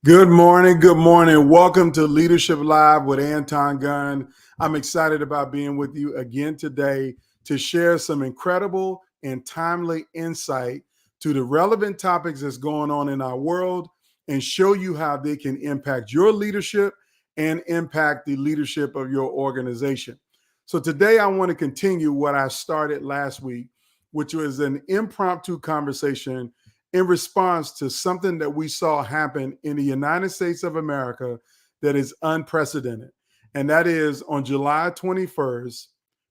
Good morning. Good morning. Welcome to Leadership Live with Anton Gunn. I'm excited about being with you again today to share some incredible and timely insight to the relevant topics that's going on in our world and show you how they can impact your leadership and impact the leadership of your organization. So today I want to continue what I started last week, which was an impromptu conversation in response to something that we saw happen in the United States of America that is unprecedented. And that is on July 21st,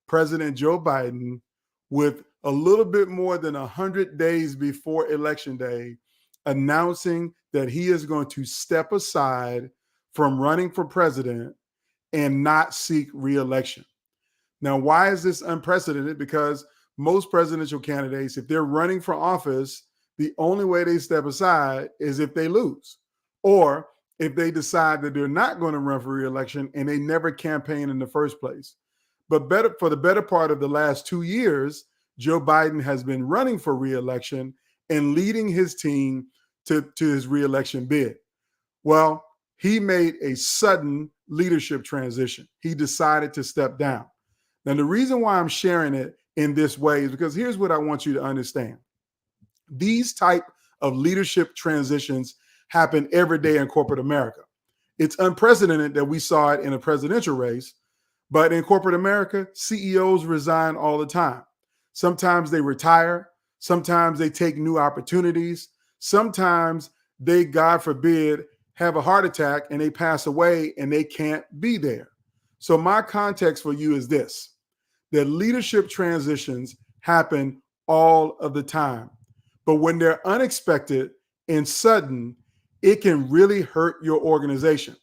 President Joe Biden, with a little bit more than 100 days before Election Day, announcing that he is going to step aside from running for president and not seek reelection. Now, why is this unprecedented? Because most presidential candidates, if they're running for office, the only way they step aside is if they lose, or if they decide that they're not going to run for reelection and they never campaign in the first place. But for the better part of the last 2 years, Joe Biden has been running for reelection and leading his team to his reelection bid. Well, he made a sudden leadership transition. He decided to step down. Now, the reason why I'm sharing it in this way is because here's what I want you to understand. These type of leadership transitions happen every day in corporate America. It's unprecedented that we saw it in a presidential race, but in corporate America, CEOs resign all the time. Sometimes they retire. Sometimes they take new opportunities. Sometimes they, God forbid, have a heart attack and they pass away and they can't be there. So my context for you is this: that leadership transitions happen all of the time. But when they're unexpected and sudden, it can really hurt your organization.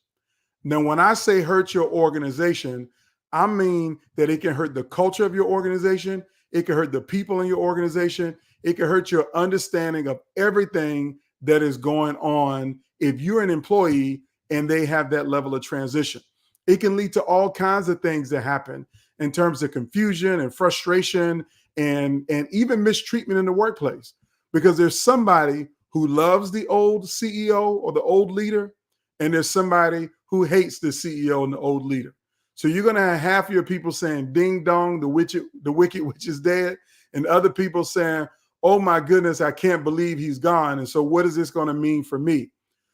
Now, when I say hurt your organization, I mean that it can hurt the culture of your organization. It can hurt the people in your organization. It can hurt your understanding of everything that is going on if you're an employee and they have that level of transition. It can lead to all kinds of things that happen in terms of confusion and frustration and even mistreatment in the workplace. Because there's somebody who loves the old CEO or the old leader, and there's somebody who hates the CEO and the old leader. So you're going to have half of your people saying, ding dong, the wicked witch is dead, and other people saying, oh my goodness, I can't believe he's gone. And so what is this going to mean for me?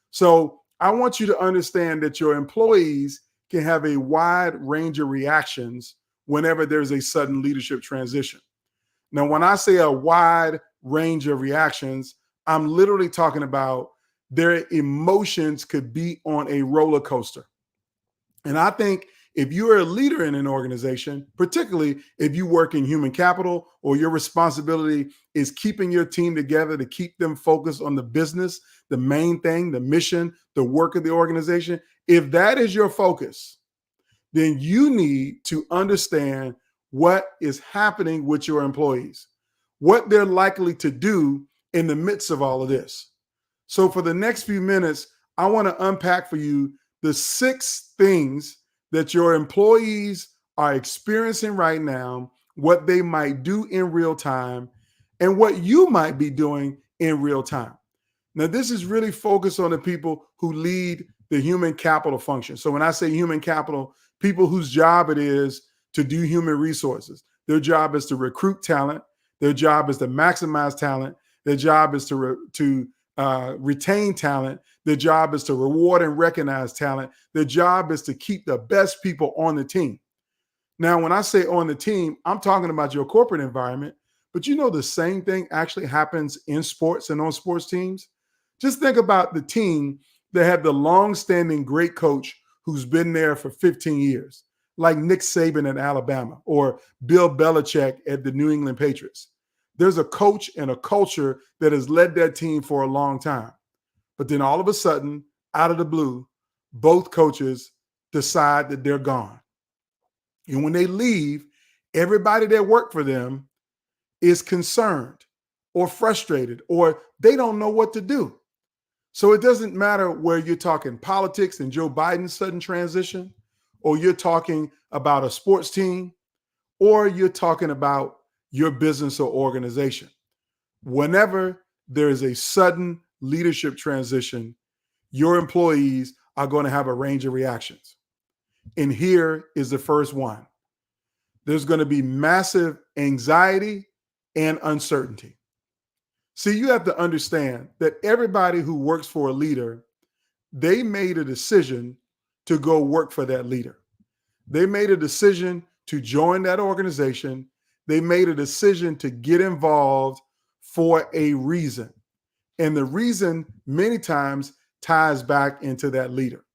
So I want you to understand that your employees can have a wide range of reactions whenever there's a sudden leadership transition. Now, when I say a wide range of reactions, I'm literally talking about their emotions could be on a roller coaster. And I think if you are a leader in an organization, particularly if you work in human capital or your responsibility is keeping your team together to keep them focused on the business, the main thing, the mission, the work of the organization, if that is your focus, then you need to understand what is happening with your employees, what they're likely to do in the midst of all of this. So for the next few minutes, I want to unpack for you the 6 things that your employees are experiencing right now, what they might do in real time, and what you might be doing in real time. Now, this is really focused on the people who lead the human capital function. So when I say human capital, people whose job it is to do human resources. Their job is to recruit talent. Their job is to maximize talent. Their job is to retain talent. Their job is to reward and recognize talent. Their job is to keep the best people on the team. Now, when I say on the team, I'm talking about your corporate environment, but you know the same thing actually happens in sports and on sports teams. Just think about the team that had the long-standing great coach who's been there for 15 years, like Nick Saban at Alabama or Bill Belichick at the New England Patriots. There's a coach and a culture that has led that team for a long time. But then all of a sudden, out of the blue, both coaches decide that they're gone. And when they leave, everybody that worked for them is concerned or frustrated, or they don't know what to do. So it doesn't matter where you're talking politics and Joe Biden's sudden transition, or you're talking about a sports team, or you're talking about your business or organization. Whenever there is a sudden leadership transition, your employees are going to have a range of reactions. And here is the first one. There's going to be massive anxiety and uncertainty. See, you have to understand that everybody who works for a leader, they made a decision to go work for that leader. They made a decision to join that organization. They made a decision to get involved for a reason. And the reason many times ties back into that leader.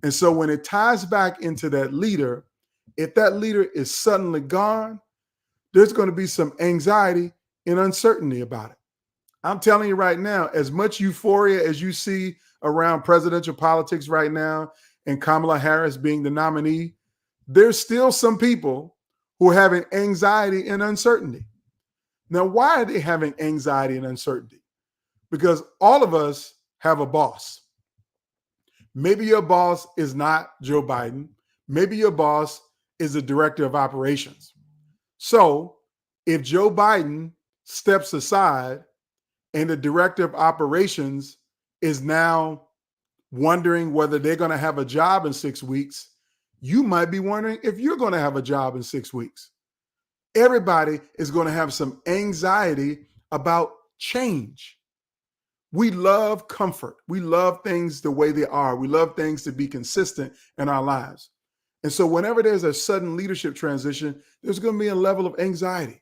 And so when it ties back into that leader, if that leader is suddenly gone, there's going to be some anxiety and uncertainty about it. I'm telling you right now, as much euphoria as you see around presidential politics right now and Kamala Harris being the nominee, there's still some people who are having anxiety and uncertainty. Now, why are they having anxiety and uncertainty? Because all of us have a boss. Maybe your boss is not Joe Biden. Maybe your boss is the director of operations. So if Joe Biden steps aside and the director of operations is now wondering whether they're going to have a job in 6 weeks, you might be wondering if you're going to have a job in 6 weeks. Everybody is going to have some anxiety about change. We love comfort. We love things the way they are. We love things to be consistent in our lives. And so whenever there's a sudden leadership transition, there's going to be a level of anxiety.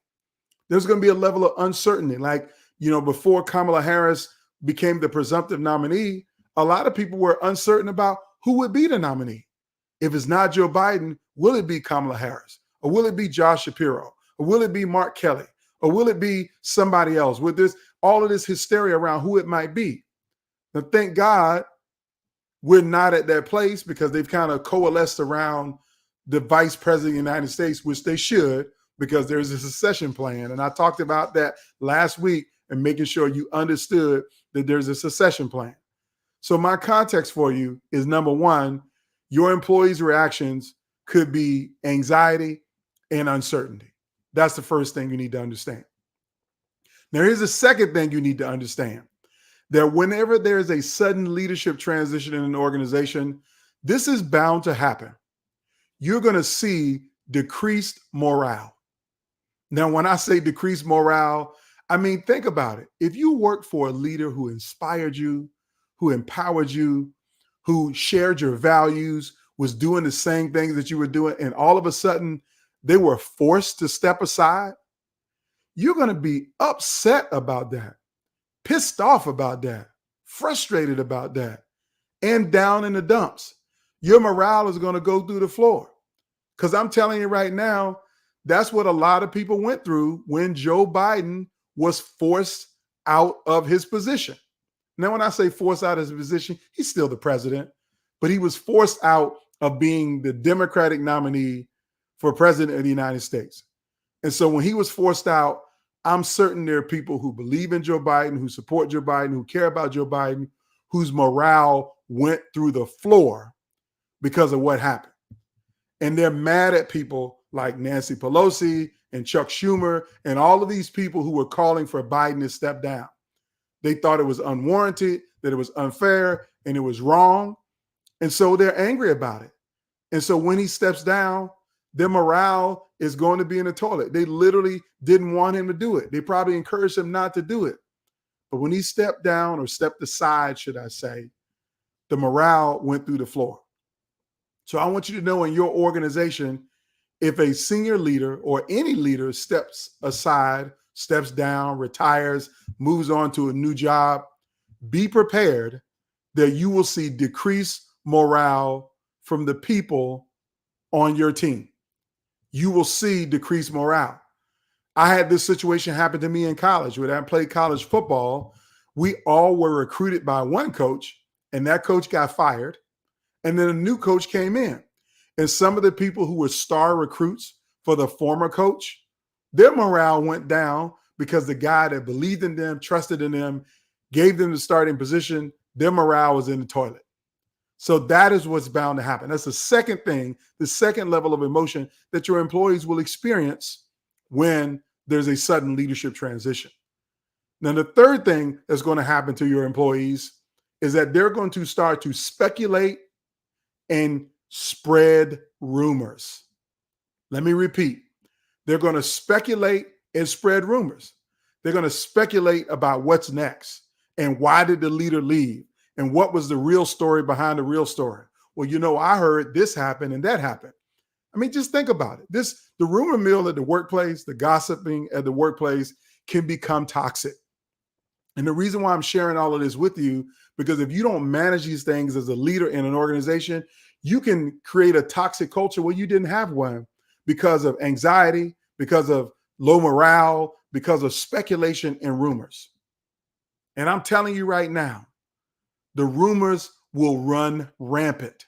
There's going to be a level of uncertainty. Like, before Kamala Harris became the presumptive nominee, a lot of people were uncertain about who would be the nominee. If it's not Joe Biden, will it be Kamala Harris? Or will it be Josh Shapiro? Or will it be Mark Kelly? Or will it be somebody else? With all of this hysteria around who it might be. Now, thank God we're not at that place, because they've kind of coalesced around the vice president of the United States, which they should, because there's a succession plan. And I talked about that last week and making sure you understood that there's a succession plan. So my context for you is, number one, your employees' reactions could be anxiety and uncertainty. That's the first thing you need to understand. Now, here's the second thing you need to understand, that whenever there's a sudden leadership transition in an organization, this is bound to happen. You're going to see decreased morale. Now, when I say decreased morale, I mean, think about it. If you work for a leader who inspired you, who empowered you, who shared your values, was doing the same things that you were doing, and all of a sudden they were forced to step aside, you're going to be upset about that, pissed off about that, frustrated about that, and down in the dumps. Your morale is going to go through the floor. Because I'm telling you right now, that's what a lot of people went through when Joe Biden was forced out of his position. Now, when I say forced out of his position, he's still the president, but he was forced out of being the Democratic nominee for president of the United States. And so when he was forced out, I'm certain there are people who believe in Joe Biden, who support Joe Biden, who care about Joe Biden, whose morale went through the floor because of what happened. And they're mad at people like Nancy Pelosi and Chuck Schumer and all of these people who were calling for Biden to step down. They thought it was unwarranted, that it was unfair, and it was wrong. And so they're angry about it. And so when he steps down, their morale is going to be in the toilet. They literally didn't want him to do it. They probably encouraged him not to do it. But when he stepped down, or stepped aside, should I say, the morale went through the floor. So I want you to know, in your organization, if a senior leader or any leader steps aside, steps down, retires, moves on to a new job, be prepared that you will see decreased morale from the people on your team. You will see decreased morale. I had this situation happen to me in college. When I played college football, we all were recruited by one coach, and that coach got fired. And then a new coach came in. And some of the people who were star recruits for the former coach, their morale went down because the guy that believed in them, trusted in them, gave them the starting position, their morale was in the toilet. So that is what's bound to happen. That's the second thing, the second level of emotion that your employees will experience when there's a sudden leadership transition. Now, the third thing that's going to happen to your employees is that they're going to start to speculate and spread rumors. Let me repeat. They're going to speculate and spread rumors. They're going to speculate about what's next and why did the leader leave and what was the real story behind the real story. Well, I heard this happened and that happened. I mean, just think about it. The rumor mill at the workplace, the gossiping at the workplace can become toxic. And the reason why I'm sharing all of this with you, because if you don't manage these things as a leader in an organization, you can create a toxic culture where you didn't have one because of anxiety, because of low morale, because of speculation and rumors. And I'm telling you right now, the rumors will run rampant.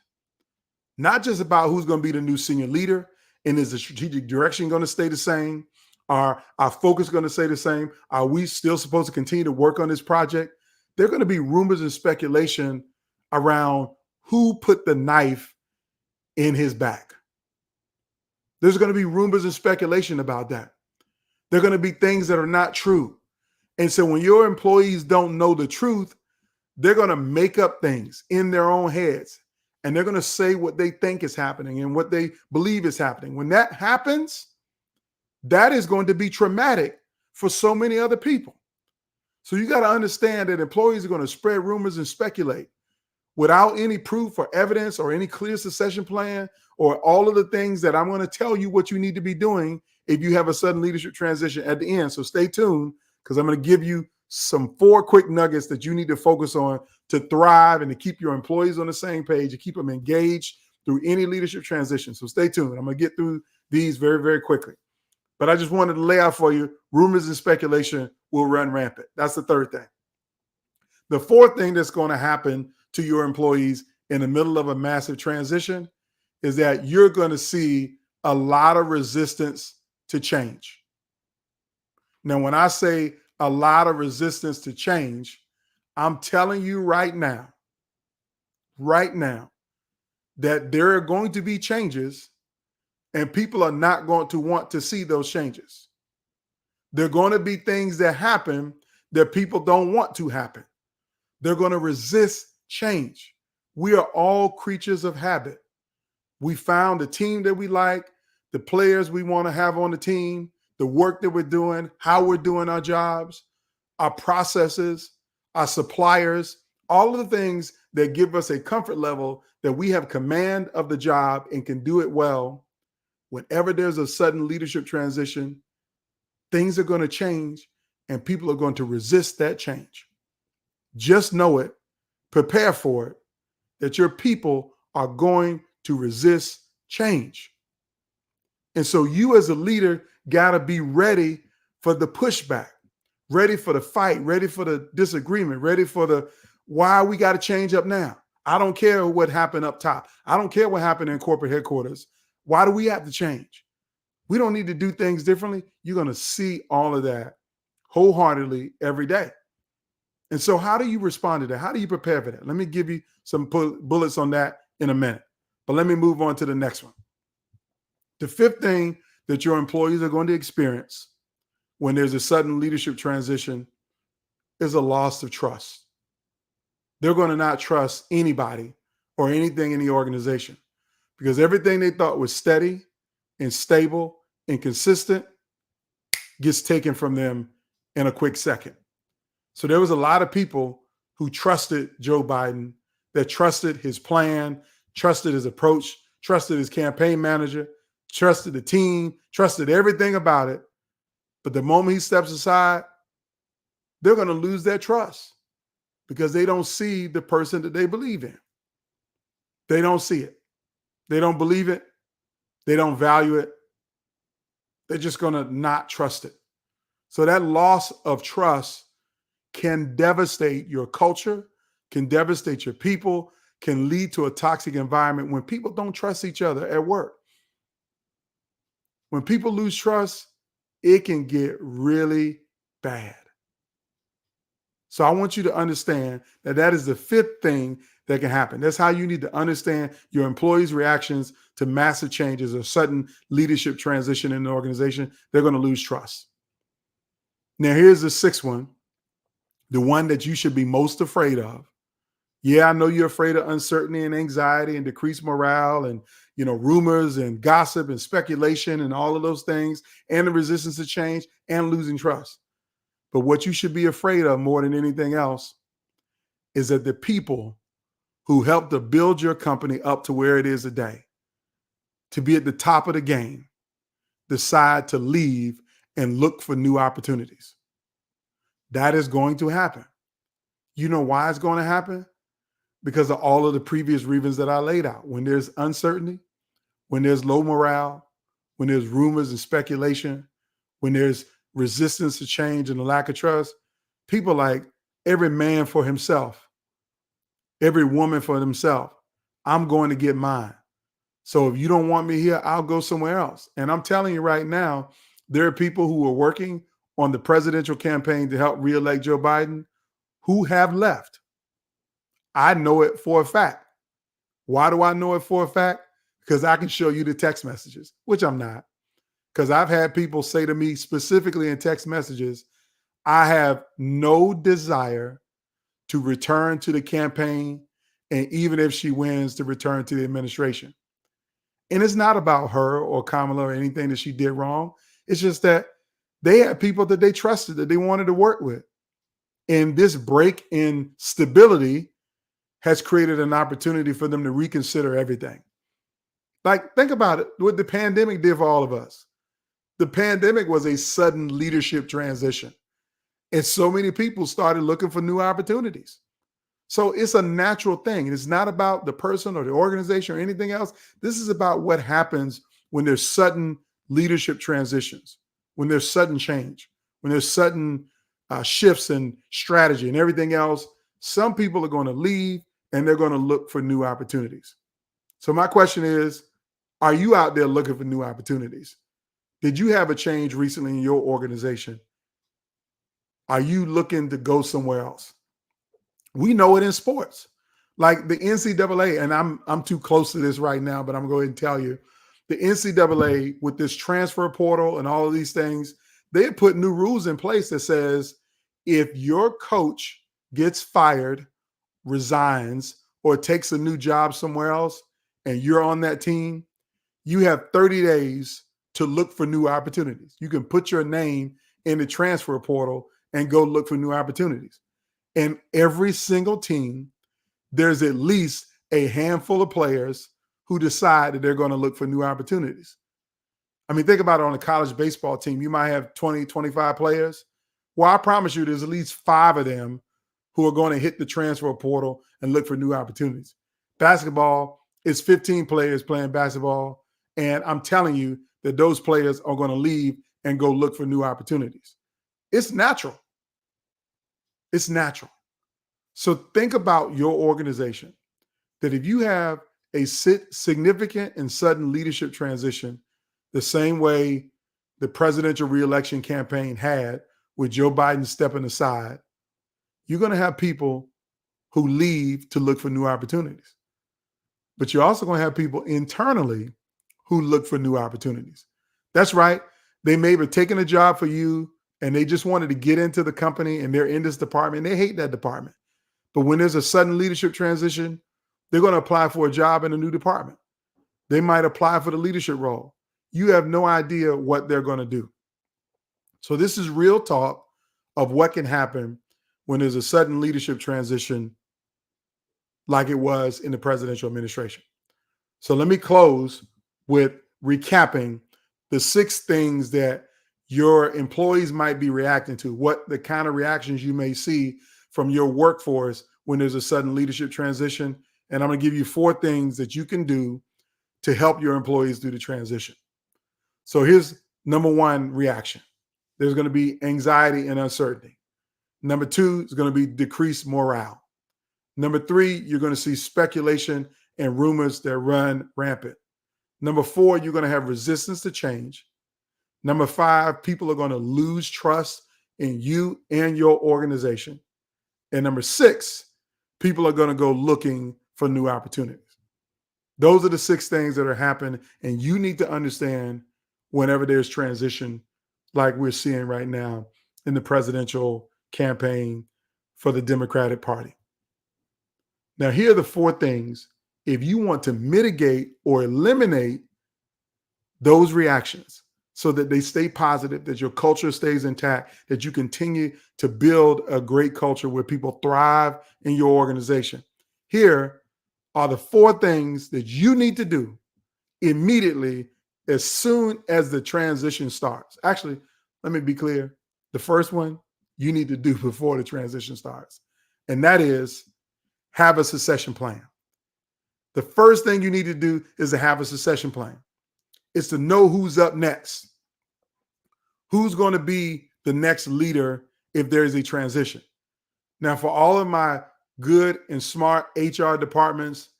Not just about who's going to be the new senior leader and is the strategic direction going to stay the same? Are our focus going to stay the same? Are we still supposed to continue to work on this project? There are going to be rumors and speculation around who put the knife in his back. There's going to be rumors and speculation about that. There are going to be things that are not true. And so when your employees don't know the truth, they're going to make up things in their own heads. And they're going to say what they think is happening and what they believe is happening. When that happens, that is going to be traumatic for so many other people. So you got to understand that employees are going to spread rumors and speculate without any proof or evidence or any clear succession plan or all of the things that I'm going to tell you what you need to be doing if you have a sudden leadership transition at the end. So stay tuned, because I'm going to give you some 4 quick nuggets that you need to focus on to thrive and to keep your employees on the same page, to keep them engaged through any leadership transition. So stay tuned. I'm going to get through these very, very quickly. But I just wanted to lay out for you, rumors and speculation will run rampant. That's the third thing. The fourth thing that's going to happen to your employees in the middle of a massive transition is that you're going to see a lot of resistance to change. Now, when I say a lot of resistance to change, I'm telling you right now, that there are going to be changes and people are not going to want to see those changes. There are going to be things that happen that people don't want to happen. They're going to resist change. We are all creatures of habit. We found the team that we like, the players we want to have on the team, the work that we're doing, how we're doing our jobs, our processes, our suppliers, all of the things that give us a comfort level that we have command of the job and can do it well. Whenever there's a sudden leadership transition, things are going to change and people are going to resist that change. Just know it, prepare for it, that your people are going to resist change. And so you as a leader got to be ready for the pushback, ready for the fight, ready for the disagreement, ready for the why we got to change up now. I don't care what happened up top. I don't care what happened in corporate headquarters. Why do we have to change? We don't need to do things differently. You're going to see all of that wholeheartedly every day. And so how do you respond to that? How do you prepare for that? Let me give you some bullets on that in a minute. But let me move on to the next one. The fifth thing that your employees are going to experience when there's a sudden leadership transition is a loss of trust. They're going to not trust anybody or anything in the organization because everything they thought was steady and stable and consistent gets taken from them in a quick second. So there was a lot of people who trusted Joe Biden, that trusted his plan, trusted his approach, trusted his campaign manager, trusted the team, trusted everything about it. But the moment he steps aside, they're going to lose their trust because they don't see the person that they believe in. They don't see it. They don't believe it. They don't value it. They're just going to not trust it. So that loss of trust can devastate your culture, can devastate your people, can lead to a toxic environment when people don't trust each other at work. When people lose trust, it can get really bad. So I want you to understand that that is the fifth thing that can happen. That's how you need to understand your employees' reactions to massive changes or sudden leadership transition in the organization. They're going to lose trust. Now, here's the sixth one, the one that you should be most afraid of, Yeah, I know you're afraid of uncertainty and anxiety and decreased morale and rumors and gossip and speculation and all of those things and the resistance to change and losing trust. But what you should be afraid of more than anything else is that the people who helped to build your company up to where it is today, to be at the top of the game, decide to leave and look for new opportunities. That is going to happen. You know why it's going to happen? Because of all of the previous reasons that I laid out. When there's uncertainty, when there's low morale, when there's rumors and speculation, when there's resistance to change and a lack of trust, people like every man for himself, every woman for themselves. I'm going to get mine. So if you don't want me here, I'll go somewhere else. And I'm telling you right now, there are people who are working on the presidential campaign to help reelect Joe Biden who have left. I know it for a fact. Why do I know it for a fact? Because I can show you the text messages, which I'm not. Because I've had people say to me specifically in text messages, I have no desire to return to the campaign, and even if she wins, to return to the administration. And it's not about her or Kamala or anything that she did wrong. It's just that they had people that they trusted, that they wanted to work with. And this break in stability has created an opportunity for them to reconsider everything. Like, think about it, what the pandemic did for all of us. The pandemic was a sudden leadership transition. And so many people started looking for new opportunities. So it's a natural thing. It's not about the person or the organization or anything else. This is about what happens when there's sudden leadership transitions, when there's sudden change, when there's sudden shifts in strategy and everything else. Some people are going to leave and they're going to look for new opportunities. So my question is, are you out there looking for new opportunities? Did you have a change recently in your organization? Are you looking to go somewhere else? We know it in sports, like the NCAA, and I'm too close to this right now, but I'm going to tell you, the NCAA with this transfer portal and all of these things, they have put new rules in place that says if your coach gets fired, resigns, or takes a new job somewhere else, and you're on that team, you have 30 days to look for new opportunities. You can put your name in the transfer portal and go look for new opportunities. And every single team, there's at least a handful of players who decide that they're going to look for new opportunities. I mean, think about it on a college baseball team. You might have 20, 25 players. Well, I promise you, there's at least 5 of them who are going to hit the transfer portal and look for new opportunities. Basketball is 15 players playing basketball. And I'm telling you that those players are going to leave and go look for new opportunities. It's natural. It's natural. So think about your organization, that if you have a significant and sudden leadership transition, the same way the presidential reelection campaign had with Joe Biden stepping aside, you're going to have people who leave to look for new opportunities. But you're also going to have people internally who look for new opportunities. That's right. They may have taken a job for you and they just wanted to get into the company and they're in this department. They hate that department. But when there's a sudden leadership transition, they're going to apply for a job in a new department. They might apply for the leadership role. You have no idea what they're going to do. So this is real talk of what can happen when there's a sudden leadership transition like it was in the presidential administration. So let me close with recapping the 6 things that your employees might be reacting to, what the kind of reactions you may see from your workforce when there's a sudden leadership transition. And I'm going to give you 4 things that you can do to help your employees do the transition. So here's number 1 reaction. There's going to be anxiety and uncertainty. Number 2 is going to be decreased morale. Number 3, you're going to see speculation and rumors that run rampant. Number 4, you're going to have resistance to change. Number 5, people are going to lose trust in you and your organization. And number 6, people are going to go looking for new opportunities. Those are the 6 things that are happening, and you need to understand whenever there's transition like we're seeing right now in the presidential campaign for the Democratic Party. Now, here are the 4 things if you want to mitigate or eliminate those reactions so that they stay positive, that your culture stays intact, that you continue to build a great culture where people thrive in your organization. Here are the 4 things that you need to do immediately as soon as the transition starts. Actually, let me be clear. The first one you need to do before the transition starts, and that is have a succession plan. The first thing you need to do is to have a succession plan. It's to know who's up next, who's going to be the next leader if there is a transition. Now, for all of my good and smart HR departments,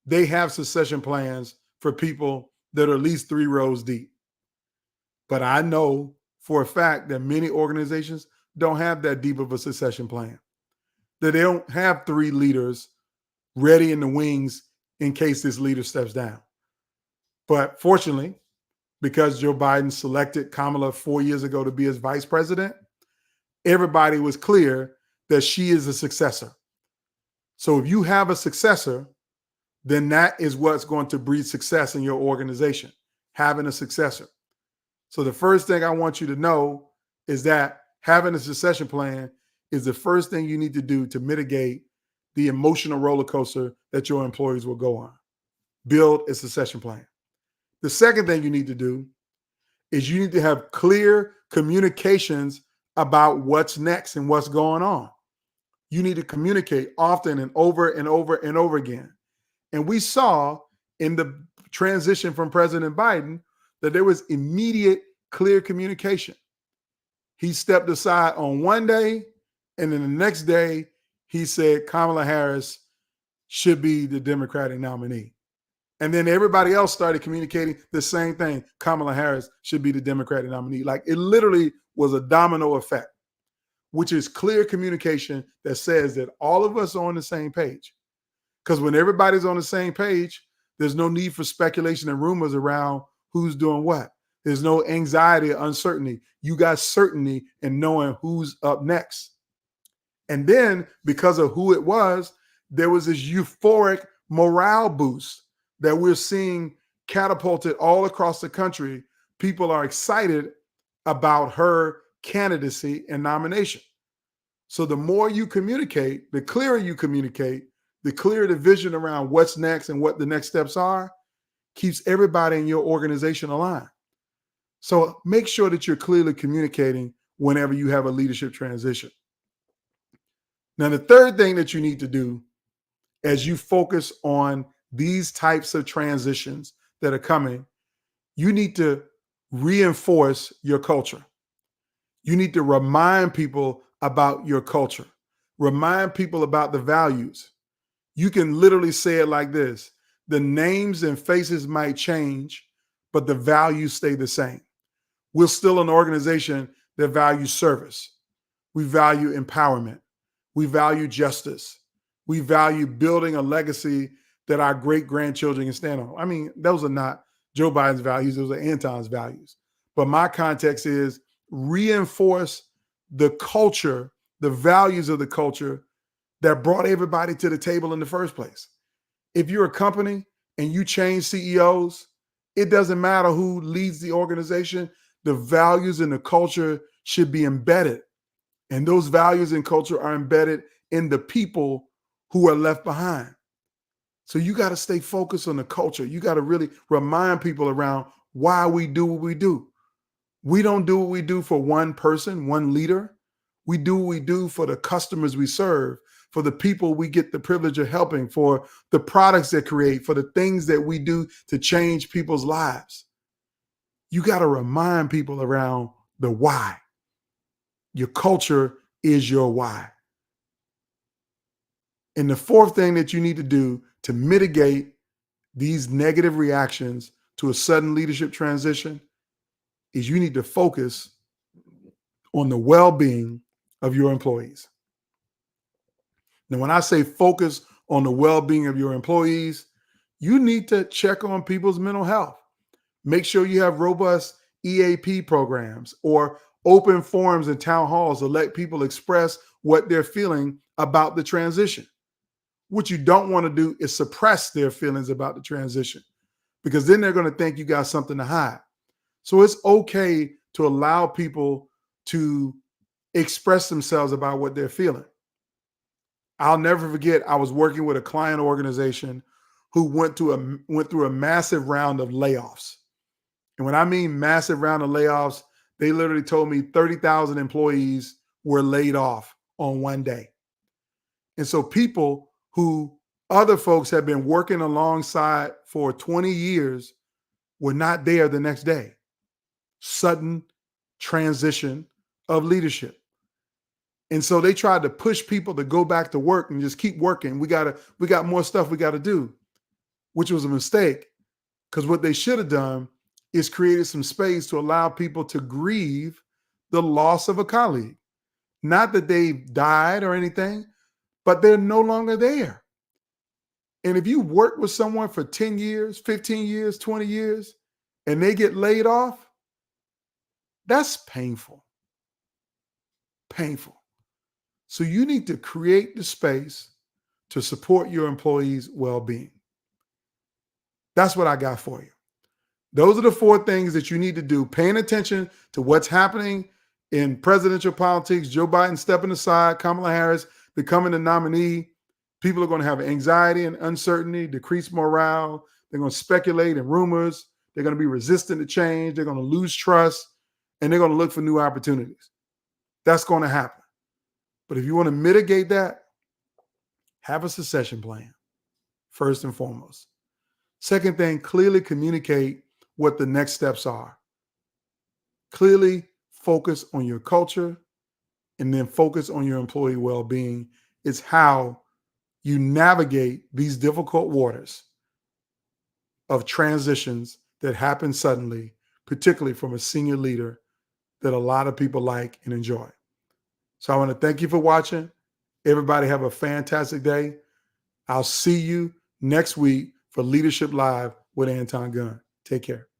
they have succession plans for people that are at least 3 rows deep. But I know for a fact that many organizations don't have that deep of a succession plan, that they don't have 3 leaders ready in the wings in case this leader steps down. But fortunately, because Joe Biden selected Kamala 4 years ago to be his vice president, everybody was clear that she is a successor. So if you have a successor, then that is what's going to breed success in your organization, having a successor. So the first thing I want you to know is that having a succession plan is the first thing you need to do to mitigate the emotional roller coaster that your employees will go on. Build a succession plan. The second thing you need to do is you need to have clear communications about what's next and what's going on. You need to communicate often and over and over and over again. And we saw in the transition from President Biden that there was immediate, clear communication. He stepped aside on one day, and then the next day, he said Kamala Harris should be the Democratic nominee. And then everybody else started communicating the same thing. Kamala Harris should be the Democratic nominee. Like, it literally was a domino effect, which is clear communication that says that all of us are on the same page. Because when everybody's on the same page, there's no need for speculation and rumors around who's doing what. There's no anxiety or uncertainty. You got certainty in knowing who's up next. And then because of who it was, there was this euphoric morale boost that we're seeing catapulted all across the country. People are excited about her candidacy and nomination. So the more you communicate, the clearer you communicate, the clearer the vision around what's next and what the next steps are, keeps everybody in your organization aligned. So make sure that you're clearly communicating whenever you have a leadership transition. Now, the third thing that you need to do as you focus on these types of transitions that are coming, you need to reinforce your culture. You need to remind people about your culture. Remind people about the values. You can literally say it like this: the names and faces might change, but the values stay the same. We're still an organization that values service. We value empowerment. We value justice. We value building a legacy that our great-grandchildren can stand on. I mean, those are not Joe Biden's values. Those are Anton's values. But my context is reinforce the culture, the values of the culture that brought everybody to the table in the first place. If you're a company and you change CEOs, it doesn't matter who leads the organization. The values and the culture should be embedded. And those values and culture are embedded in the people who are left behind. So you got to stay focused on the culture. You got to really remind people around why we do what we do. We don't do what we do for one person, one leader. We do what we do for the customers we serve, for the people we get the privilege of helping, for the products that create, for the things that we do to change people's lives. You got to remind people around the why. Your culture is your why. And the fourth thing that you need to do to mitigate these negative reactions to a sudden leadership transition is you need to focus on the well-being of your employees. Now, when I say focus on the well-being of your employees, you need to check on people's mental health. Make sure you have robust EAP programs or open forums and town halls to let people express what they're feeling about the transition. What you don't want to do is suppress their feelings about the transition, because then they're going to think you got something to hide. So it's okay to allow people to express themselves about what they're feeling. I'll never forget, I was working with a client organization who went through a massive round of layoffs. And when I mean massive round of layoffs, they literally told me 30,000 employees were laid off on one day. And so people who other folks had been working alongside for 20 years were not there the next day. Sudden transition of leadership. And so they tried to push people to go back to work and just keep working. We got more stuff we got to do, which was a mistake, because what they should have done is created some space to allow people to grieve the loss of a colleague. Not that they died or anything, but they're no longer there. And if you work with someone for 10 years, 15 years, 20 years, and they get laid off, that's painful. Painful. So you need to create the space to support your employees' well-being. That's what I got for you. Those are the 4 things that you need to do. Paying attention to what's happening in presidential politics, Joe Biden stepping aside, Kamala Harris becoming the nominee. People are going to have anxiety and uncertainty, decreased morale. They're going to speculate in rumors. They're going to be resistant to change. They're going to lose trust, and they're going to look for new opportunities. That's going to happen. But if you want to mitigate that, have a succession plan, first and foremost. Second thing, clearly communicate what the next steps are. Clearly focus on your culture, and then focus on your employee well-being. It's how you navigate these difficult waters of transitions that happen suddenly, particularly from a senior leader that a lot of people like and enjoy. So I want to thank you for watching. Everybody have a fantastic day. I'll see you next week for Leadership Live with Anton Gunn. Take care.